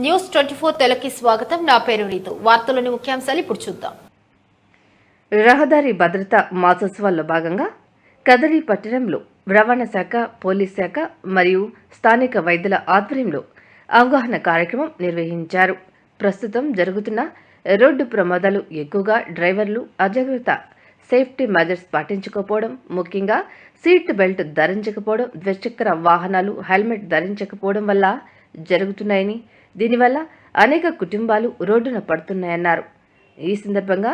News 24 తెలుగుకి స్వాగతం. నా పేరు రీతు. వార్తలోని ముఖ్యాంశాలు ఇప్పుడు చూద్దాం. రహదారి భద్రత మాసోత్సవాల్లో భాగంగా కదిరి పట్టణంలో రవాణా శాఖ, పోలీస్ శాఖ మరియు స్థానిక వైద్యుల ఆధ్వర్యంలో అవగాహన కార్యక్రమం నిర్వహించారు. ప్రస్తుతం జరుగుతున్న రోడ్డు ప్రమాదాలు ఎక్కువగా డ్రైవర్లు అజాగ్రత్త, సేఫ్టీ మెజర్స్ పాటించకపోవడం, ముఖ్యంగా సీట్ బెల్ట్ ధరించకపోవడం, ద్విచక్ర వాహనాలు హెల్మెట్ ధరించకపోవడం వల్ల జరుగుతున్నాయని, దీనివల్ల అనేక కుటుంబాలు రోడ్డున పడుతున్నాయన్నారు. ఈ సందర్భంగా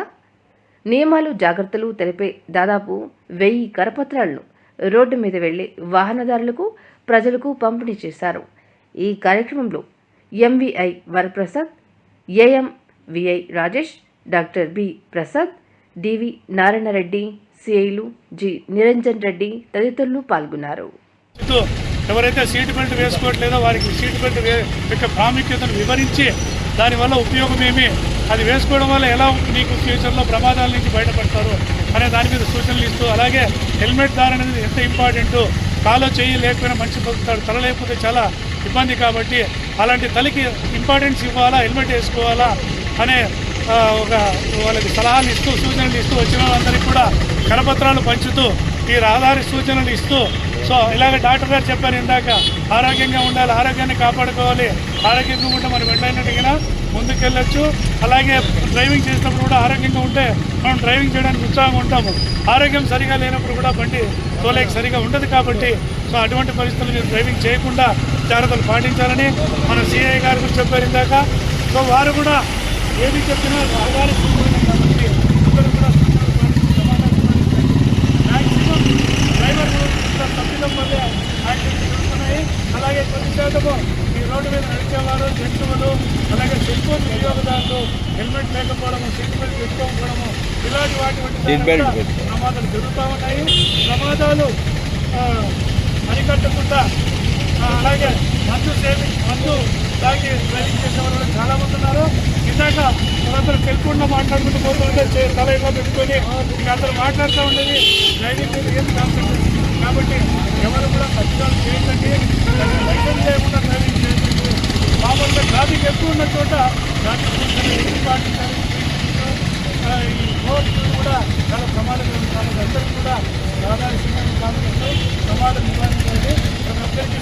నియమాలు, జాగ్రత్తలు తెలిపే దాదాపు 1000 కరపత్రాలను రోడ్డు మీద వెళ్లే వాహనదారులకు, ప్రజలకు పంపిణీ చేశారు. ఈ కార్యక్రమంలో MVI Varaprasad, AMVI Rajesh, doctor B Prasad, DV Narayana Reddy, సిఐలు జి నిరంజన్ రెడ్డి తదితరులు పాల్గొన్నారు. ఎవరైతే సీట్ బెల్ట్ వేసుకోవట్లేదో వారికి సీట్ బెల్ట్ యొక్క ప్రాముఖ్యతను వివరించి దానివల్ల ఉపయోగం ఏమి, అది వేసుకోవడం వల్ల ఎలా మీకు ఫ్యూచర్లో ప్రమాదాల నుంచి బయటపడతారు అనే దాని మీద సూచనలు ఇస్తూ, అలాగే హెల్మెట్ ధారణ అనేది ఎంత ఇంపార్టెంటో, కాలో చేయి లేకపోయినా మనిషి బతుకుతాడు, తల లేకపోతే చాలా ఇబ్బంది. కాబట్టి అలాంటి తలకి ఇంపార్టెన్స్ ఇవ్వాలా, హెల్మెట్ వేసుకోవాలా అనే వాళ్ళకి సలహాలు ఇస్తూ, సూచనలు ఇస్తూ, వచ్చిన వాళ్ళందరికీ కూడా కరపత్రాలు పంచుతూ ఈ రహదారి సూచనలు ఇస్తూ, సో ఇలాగ డాక్టర్ గారు చెప్పారు ఇందాక, ఆరోగ్యంగా ఉండాలి, ఆరోగ్యాన్ని కాపాడుకోవాలి, ఆరోగ్యంగా ఉంటే మనం వెంటనే ముందుకెళ్ళొచ్చు. అలాగే డ్రైవింగ్ చేసినప్పుడు కూడా ఆరోగ్యంగా ఉంటే మనం డ్రైవింగ్ చేయడానికి ఉత్సాహంగా ఉంటాము. ఆరోగ్యం సరిగా లేనప్పుడు కూడా బండి తోలేకి సరిగా ఉండదు. కాబట్టి సో అటువంటి పరిస్థితులు మీరు డ్రైవింగ్ చేయకుండా జాగ్రత్తలు పాటించాలని మన సిఐ గారు కూడా చెప్పారు ఇందాక. సో వారు కూడా ఏది చెప్పినా రహదారి కాబట్టి అందరూ కూడా మ్యాక్సిమం డ్రైవర్లు తప్పిదం వల్లే యాక్సిడెంట్స్ జరుగుతున్నాయి. అలాగే కొన్ని శాతము ఈ రోడ్డు మీద నడిచేవారు, జంతువులు, అలాగే సెల్ ఫోన్ వినియోగదారులు హెల్మెట్ లేకపోవడము, సీట్ బెల్ట్ పెట్టుకోకపోవడము, ఇలాంటి వాటి ప్రమాదాలు జరుగుతూ ఉన్నాయి. ప్రమాదాలు అరికట్టకుండా అలాగే మందు తాగి డ్రైవింగ్ చేసేవాళ్ళు కూడా చాలామంది ఉన్నారు. ఇందాక వాళ్ళందరూ తెలియకుండా మాట్లాడుకుంటూ పోతుంటే తల ఇలా పెట్టుకొని ఇంకా అందరూ మాట్లాడుతూ ఉండేది. డ్రైవింగ్ మీద ఏం కాన్సెప్ట్ కాబట్టి ఎవరు కూడా ఖచ్చితంగా చేయకండి, లైసెన్స్ లేకుండా డ్రైవింగ్ చేయకండి. మామూలుగా ట్రాఫిక్ ఎక్కువ ఉన్న చోట ట్రాఫిక్ పాటించాలి. ఈ రోడ్లు కూడా చాలా ప్రమాదం ఉంటుంది. అందరికీ కూడా రహదారి సిబ్బంది ప్రమాదం నివారించాలి. అందరికీ